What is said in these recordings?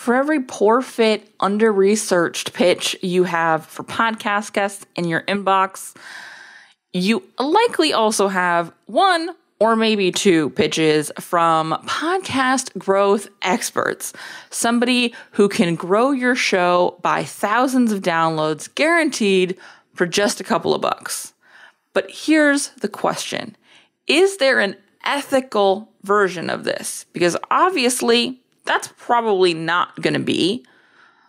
For every poor fit, under-researched pitch you have for podcast guests in your inbox, you likely also have one or maybe two pitches from podcast growth experts. Somebody who can grow your show by thousands of downloads guaranteed for just a couple of bucks. But here's the question. Is there an ethical version of this? Because obviously that's probably not going to be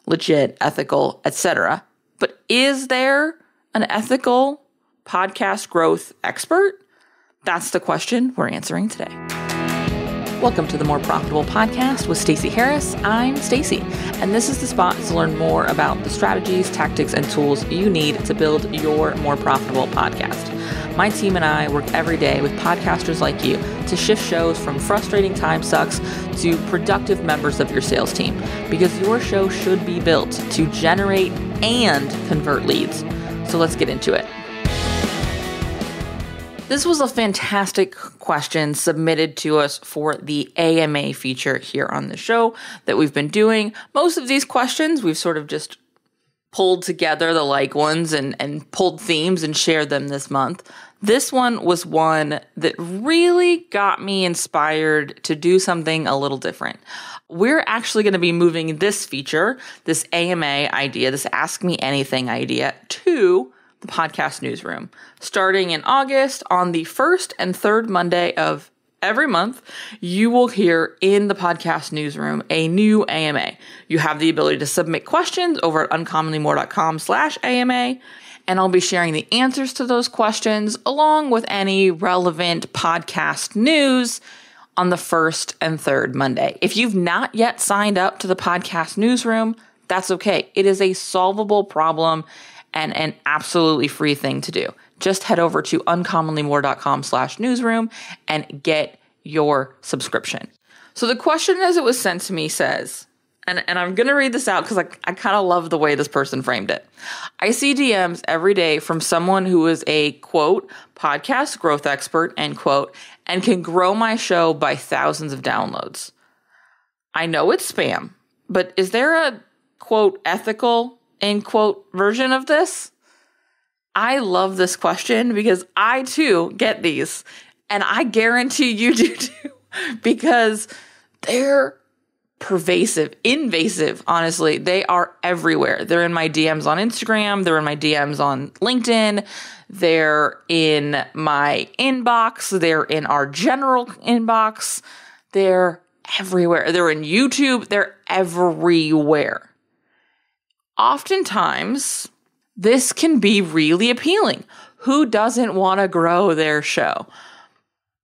legit, ethical, etc. But is there an ethical podcast growth expert? That's the question we're answering today. Welcome to the More Profitable Podcast with Stacey Harris. I'm Stacey, and this is the spot to learn more about the strategies, tactics, and tools you need to build your more profitable podcast. My team and I work every day with podcasters like you to shift shows from frustrating time sucks to productive members of your sales team, because your show should be built to generate and convert leads. So let's get into it. This was a fantastic question submitted to us for the AMA feature here on the show that we've been doing. Most of these questions, we've sort of just pulled together the like ones and pulled themes and shared them this month. This one was one that really got me inspired to do something a little different. We're actually going to be moving this feature, this AMA idea, this Ask Me Anything idea, to the podcast newsroom. Starting in August, on the first and third Monday of every month, you will hear in the podcast newsroom a new AMA. You have the ability to submit questions over at uncommonlymore.com/AMA, and I'll be sharing the answers to those questions along with any relevant podcast news on the first and third Monday. If you've not yet signed up to the podcast newsroom, that's okay. It is a solvable problem and an absolutely free thing to do. Just head over to uncommonlymore.com/newsroom and get your subscription. So the question as it was sent to me says, and I'm going to read this out because I kind of love the way this person framed it. I see DMs every day from someone who is a, quote, podcast growth expert, end quote, and can grow my show by thousands of downloads. I know it's spam, but is there a, quote, ethical, end quote, version of this? I love this question because I too get these, and I guarantee you do too, because they're pervasive, invasive, honestly. They are everywhere. They're in my DMs on Instagram. They're in my DMs on LinkedIn. They're in my inbox. They're in our general inbox. They're everywhere. They're in YouTube. They're everywhere. Oftentimes, this can be really appealing. Who doesn't want to grow their show?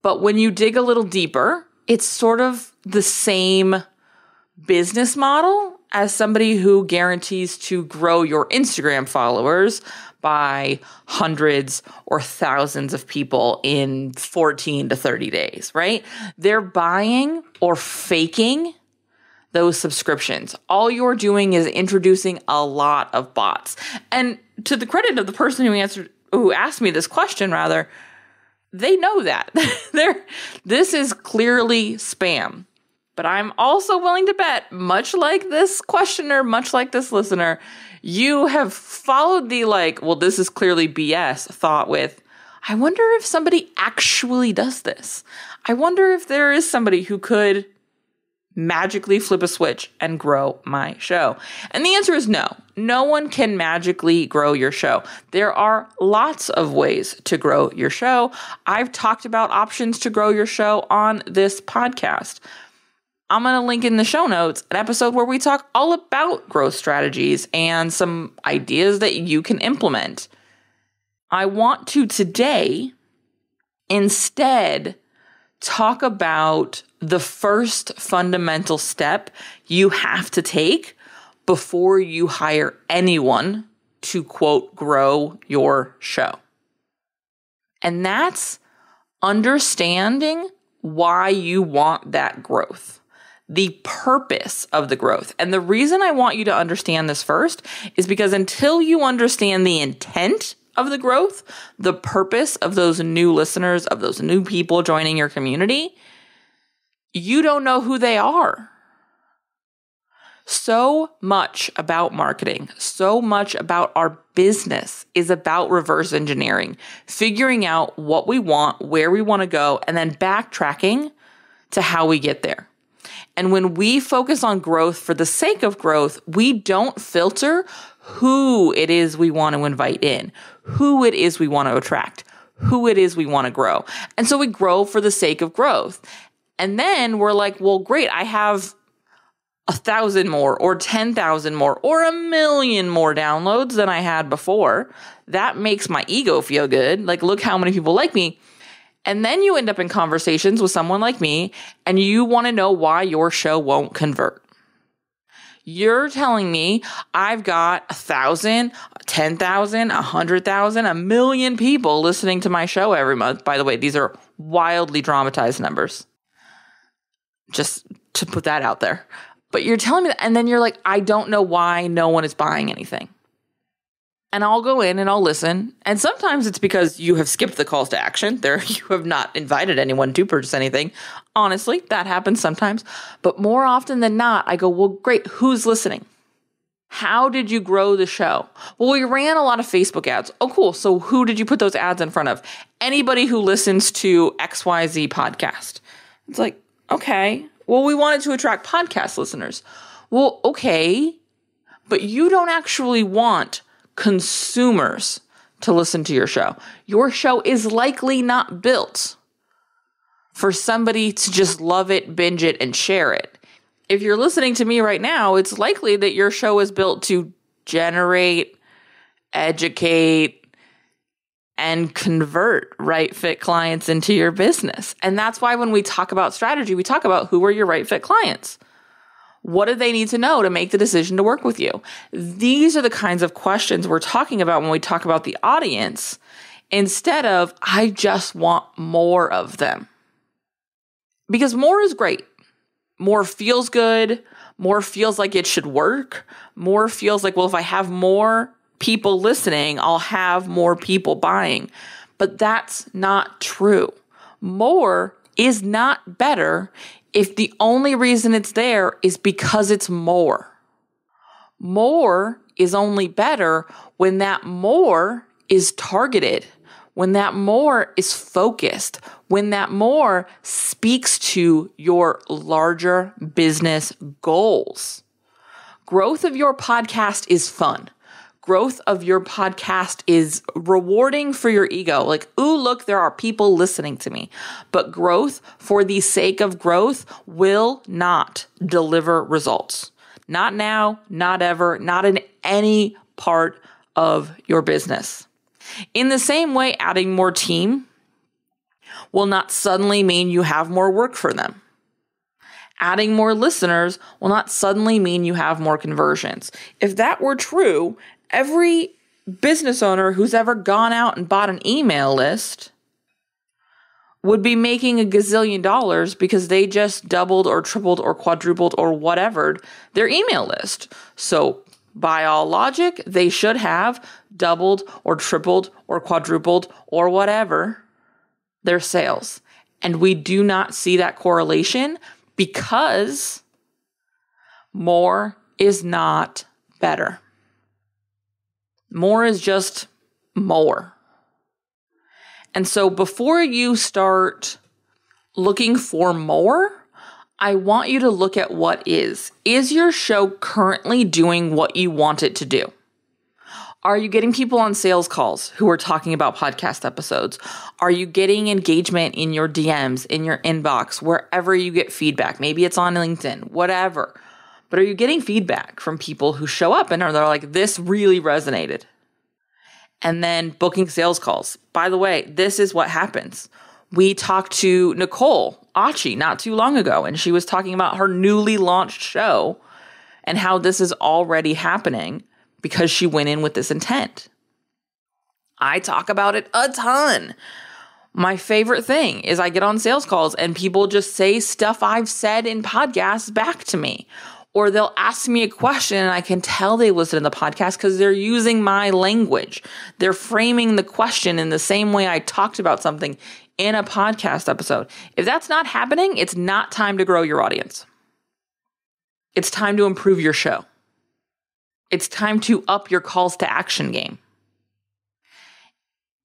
But when you dig a little deeper, it's sort of the same business model as somebody who guarantees to grow your Instagram followers by hundreds or thousands of people in 14 to 30 days, right? They're buying or faking those subscriptions. All you're doing is introducing a lot of bots. And to the credit of the person who asked me this question, they know that. This is clearly spam. But I'm also willing to bet, much like this questioner, much like this listener, you have followed the this is clearly BS thought with, I wonder if somebody actually does this. I wonder if there is somebody who could magically flip a switch and grow my show. And the answer is no. No one can magically grow your show. There are lots of ways to grow your show. I've talked about options to grow your show on this podcast. I'm going to link in the show notes an episode where we talk all about growth strategies and some ideas that you can implement. I want to today instead talk about the first fundamental step you have to take before you hire anyone to, quote, grow your show. And that's understanding why you want that growth, the purpose of the growth. And the reason I want you to understand this first is because until you understand the intent of the growth, the purpose of those new listeners, of those new people joining your community, you don't know who they are. So much about marketing, so much about our business is about reverse engineering, figuring out what we want, where we want to go, and then backtracking to how we get there. And when we focus on growth for the sake of growth, we don't filter who it is we want to invite in, who it is we want to attract, who it is we want to grow. And so we grow for the sake of growth. And then we're like, well, great, I have 1,000 more or 10,000 more or 1,000,000 more downloads than I had before. That makes my ego feel good. Like, look how many people like me. And then you end up in conversations with someone like me and you want to know why your show won't convert. You're telling me I've got 1,000, 10,000, 100,000, 1,000,000 people listening to my show every month. By the way, these are wildly dramatized numbers. Just to put that out there. But you're telling me that, and then you're like, I don't know why no one is buying anything. And I'll go in and I'll listen. And sometimes it's because you have skipped the calls to action. You have not invited anyone to purchase anything. Honestly, that happens sometimes. But more often than not, I go, well, great, who's listening? How did you grow the show? Well, we ran a lot of Facebook ads. Oh, cool. So who did you put those ads in front of? Anybody who listens to XYZ podcast. It's like, okay. Well, we wanted to attract podcast listeners. Well, okay, but you don't actually want consumers to listen to your show. Your show is likely not built for somebody to just love it, binge it, and share it. If you're listening to me right now, it's likely that your show is built to generate, educate, and convert right fit clients into your business. And that's why when we talk about strategy, we talk about who are your right fit clients. What do they need to know to make the decision to work with you? These are the kinds of questions we're talking about when we talk about the audience, instead of, I just want more of them. Because more is great. More feels good. More feels like it should work. More feels like, well, if I have more people listening, I'll have more people buying. But that's not true. More is not better if the only reason it's there is because it's more. More is only better when that more is targeted, when that more is focused, when that more speaks to your larger business goals. Growth of your podcast is fun. Growth of your podcast is rewarding for your ego. Like, ooh, look, there are people listening to me. But growth for the sake of growth will not deliver results. Not now, not ever, not in any part of your business. In the same way, adding more team will not suddenly mean you have more work for them. Adding more listeners will not suddenly mean you have more conversions. If that were true, every business owner who's ever gone out and bought an email list would be making $1 gazillion because they just doubled or tripled or quadrupled or whatevered their email list. So by all logic, they should have doubled or tripled or quadrupled or whatever their sales. And we do not see that correlation because more is not better. More is just more. And so before you start looking for more, I want you to look at what is. Is your show currently doing what you want it to do? Are you getting people on sales calls who are talking about podcast episodes? Are you getting engagement in your DMs, in your inbox, wherever you get feedback? Maybe it's on LinkedIn, whatever. But are you getting feedback from people who show up and they're like, this really resonated? And then booking sales calls. By the way, this is what happens. We talked to Nicole Achi not too long ago, and she was talking about her newly launched show and how this is already happening because she went in with this intent. I talk about it a ton. My favorite thing is I get on sales calls and people just say stuff I've said in podcasts back to me. Or they'll ask me a question and I can tell they listened to the podcast because they're using my language. They're framing the question in the same way I talked about something in a podcast episode. If that's not happening, it's not time to grow your audience. It's time to improve your show. It's time to up your calls to action game.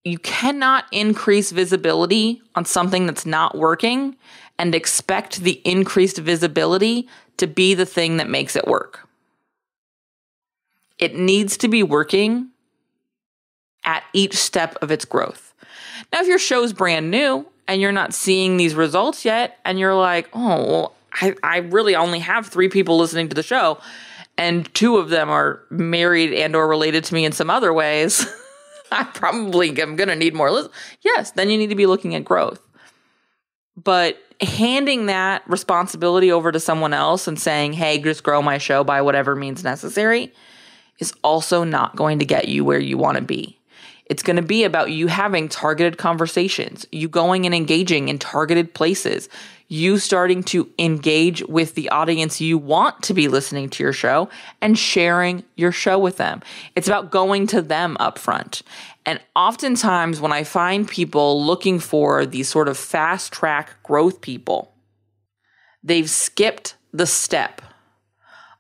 You cannot increase visibility on something that's not working and expect the increased visibility to be the thing that makes it work. It needs to be working at each step of its growth. Now, if your show's brand new and you're not seeing these results yet, and you're like, oh, well, I really only have 3 people listening to the show, and 2 of them are married and or related to me in some other ways, I probably am going to need more listeners. Yes, then you need to be looking at growth. But handing that responsibility over to someone else and saying, hey, just grow my show by whatever means necessary is also not going to get you where you want to be. It's going to be about you having targeted conversations, you going and engaging in targeted places, you starting to engage with the audience you want to be listening to your show and sharing your show with them. It's about going to them up front. And oftentimes when I find people looking for these sort of fast track growth people, they've skipped the step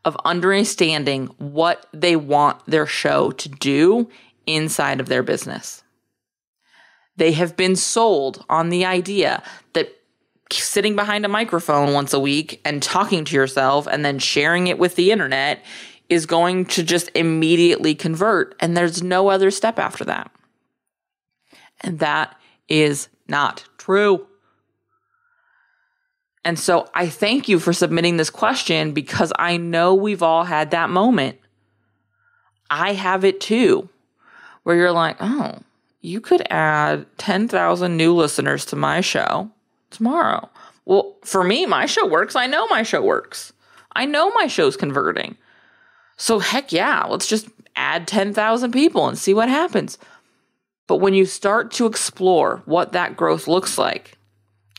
of understanding what they want their show to do inside of their business. They have been sold on the idea that sitting behind a microphone once a week and talking to yourself and then sharing it with the internet is going to just immediately convert, and there's no other step after that. And that is not true. And so I thank you for submitting this question, because I know we've all had that moment. I have it too, where you're like, oh, you could add 10,000 new listeners to my show tomorrow. Well, for me, my show works. I know my show works. I know my show's converting. So heck yeah, let's just add 10,000 people and see what happens. But when you start to explore what that growth looks like,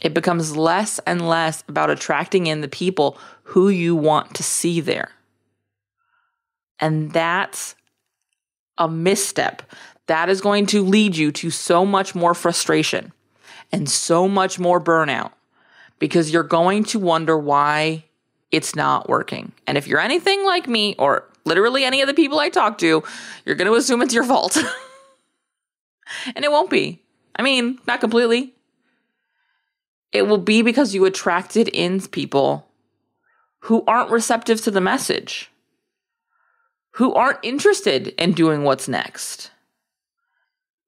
it becomes less and less about attracting in the people who you want to see there. And that's a misstep. That is going to lead you to so much more frustration and so much more burnout, because you're going to wonder why it's not working. And if you're anything like me, or literally any of the people I talk to, you're going to assume it's your fault. And it won't be. I mean, not completely. It will be because you attracted in people who aren't receptive to the message, who aren't interested in doing what's next.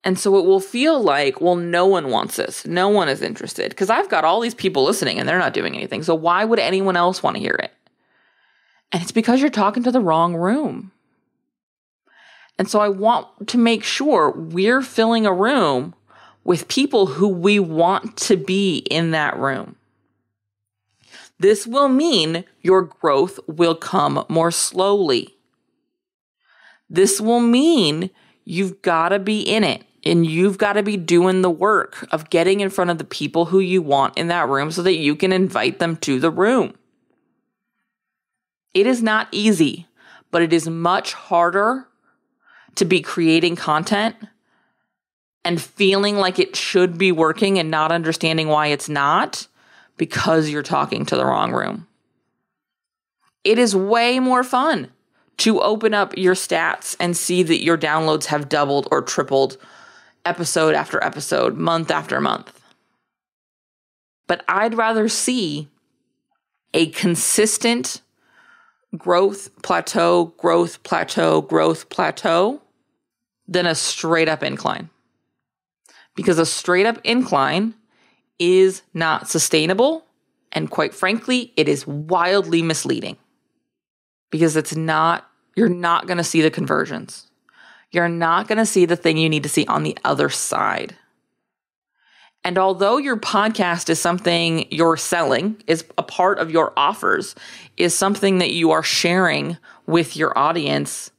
And so it will feel like, well, no one wants this. No one is interested, because I've got all these people listening and they're not doing anything. So why would anyone else want to hear it? And it's because you're talking to the wrong room. And so I want to make sure we're filling a room with people who we want to be in that room. This will mean your growth will come more slowly. This will mean you've got to be in it, and you've got to be doing the work of getting in front of the people who you want in that room so that you can invite them to the room. It is not easy, but it is much harder to be creating content and feeling like it should be working and not understanding why it's not, because you're talking to the wrong room. It is way more fun to open up your stats and see that your downloads have doubled or tripled episode after episode, month after month. But I'd rather see a consistent growth plateau than a straight up incline. Because a straight up incline is not sustainable, and quite frankly, it is wildly misleading. Because you're not going to see the conversions. You're not going to see the thing you need to see on the other side. And although your podcast is something you're selling, is a part of your offers, is something that you are sharing with your audience,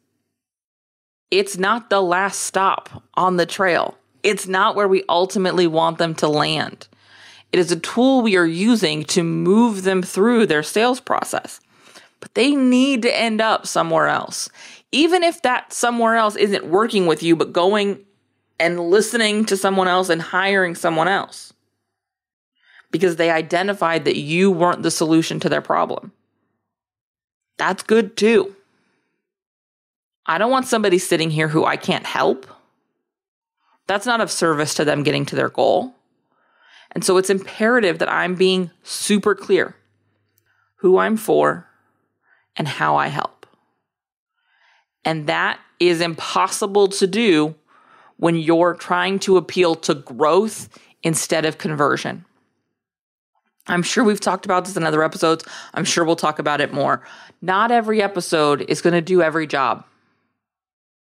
it's not the last stop on the trail. It's not where we ultimately want them to land. It is a tool we are using to move them through their sales process. But they need to end up somewhere else. Even if that somewhere else isn't working with you, but going and listening to someone else and hiring someone else, because they identified that you weren't the solution to their problem. That's good too. I don't want somebody sitting here who I can't help. That's not of service to them getting to their goal. And so it's imperative that I'm being super clear who I'm for and how I help. And that is impossible to do when you're trying to appeal to growth instead of conversion. I'm sure we've talked about this in other episodes. I'm sure we'll talk about it more. Not every episode is going to do every job.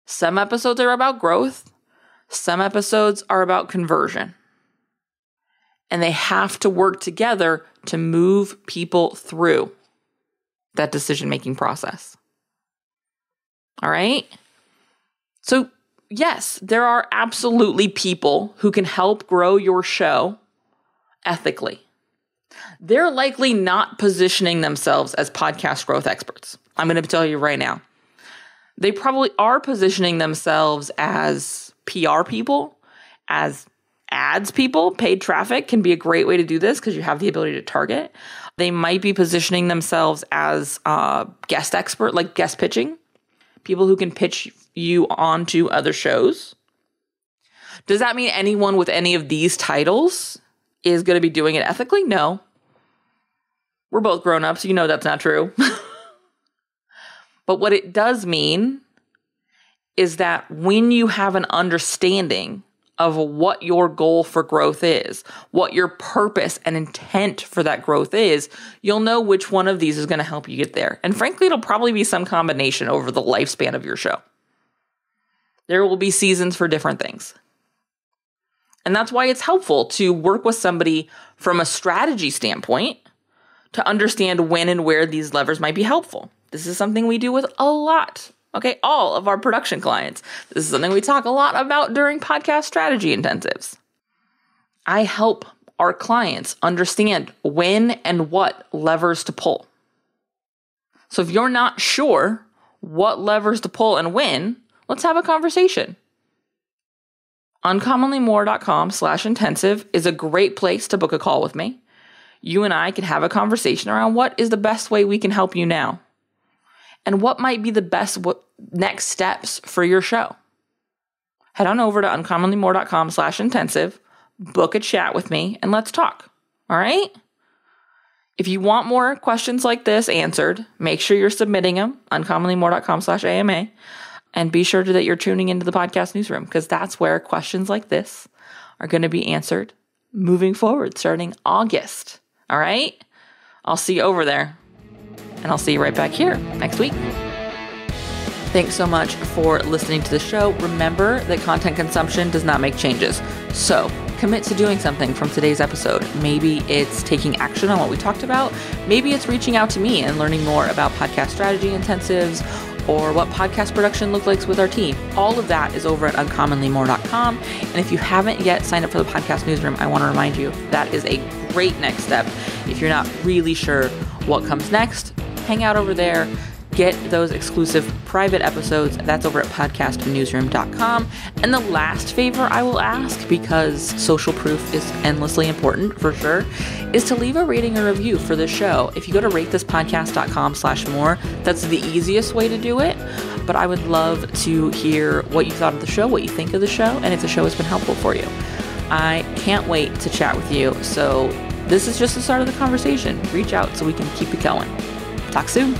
Some episodes are about growth. Some episodes are about conversion. And they have to work together to move people through that decision-making process. All right? So, yes, there are absolutely people who can help grow your show ethically. They're likely not positioning themselves as podcast growth experts. I'm going to tell you right now. They probably are positioning themselves as PR people, as ads people. Paid traffic can be a great way to do this because you have the ability to target. They might be positioning themselves as guest expert, like guest pitching. People who can pitch you onto other shows. Does that mean anyone with any of these titles is going to be doing it ethically? No. We're both grown-ups. You know that's not true. But what it does mean is that when you have an understanding of what your goal for growth is, what your purpose and intent for that growth is, you'll know which one of these is going to help you get there. And frankly, it'll probably be some combination over the lifespan of your show. There will be seasons for different things. And that's why it's helpful to work with somebody from a strategy standpoint to understand when and where these levers might be helpful. This is something we do with a lot. Okay, all of our production clients. This is something we talk a lot about during podcast strategy intensives. I help our clients understand when and what levers to pull. So if you're not sure what levers to pull and when, let's have a conversation. uncommonlymore.com/intensive is a great place to book a call with me. You and I can have a conversation around what is the best way we can help you now. And what might be the best next steps for your show. Head on over to uncommonlymore.com/intensive, book a chat with me, and let's talk. All right? If you want more questions like this answered, make sure you're submitting them, uncommonlymore.com/AMA, and be sure that you're tuning into the podcast newsroom because that's where questions like this are going to be answered moving forward starting August. All right? I'll see you over there. And I'll see you right back here next week. Thanks so much for listening to the show. Remember that content consumption does not make changes. So commit to doing something from today's episode. Maybe it's taking action on what we talked about. Maybe it's reaching out to me and learning more about podcast strategy intensives or what podcast production looks like with our team. All of that is over at uncommonlymore.com. And if you haven't yet signed up for the podcast newsroom, I want to remind you that is a great next step. If you're not really sure what comes next, hang out over there, get those exclusive private episodes. That's over at podcastnewsroom.com. And the last favor I will ask, because social proof is endlessly important for sure, is to leave a rating or review for the show. If you go to ratethispodcast.com/more, that's the easiest way to do it. But I would love to hear what you thought of the show, what you think of the show, and if the show has been helpful for you. I can't wait to chat with you. So this is just the start of the conversation. Reach out so we can keep it going. Talk soon.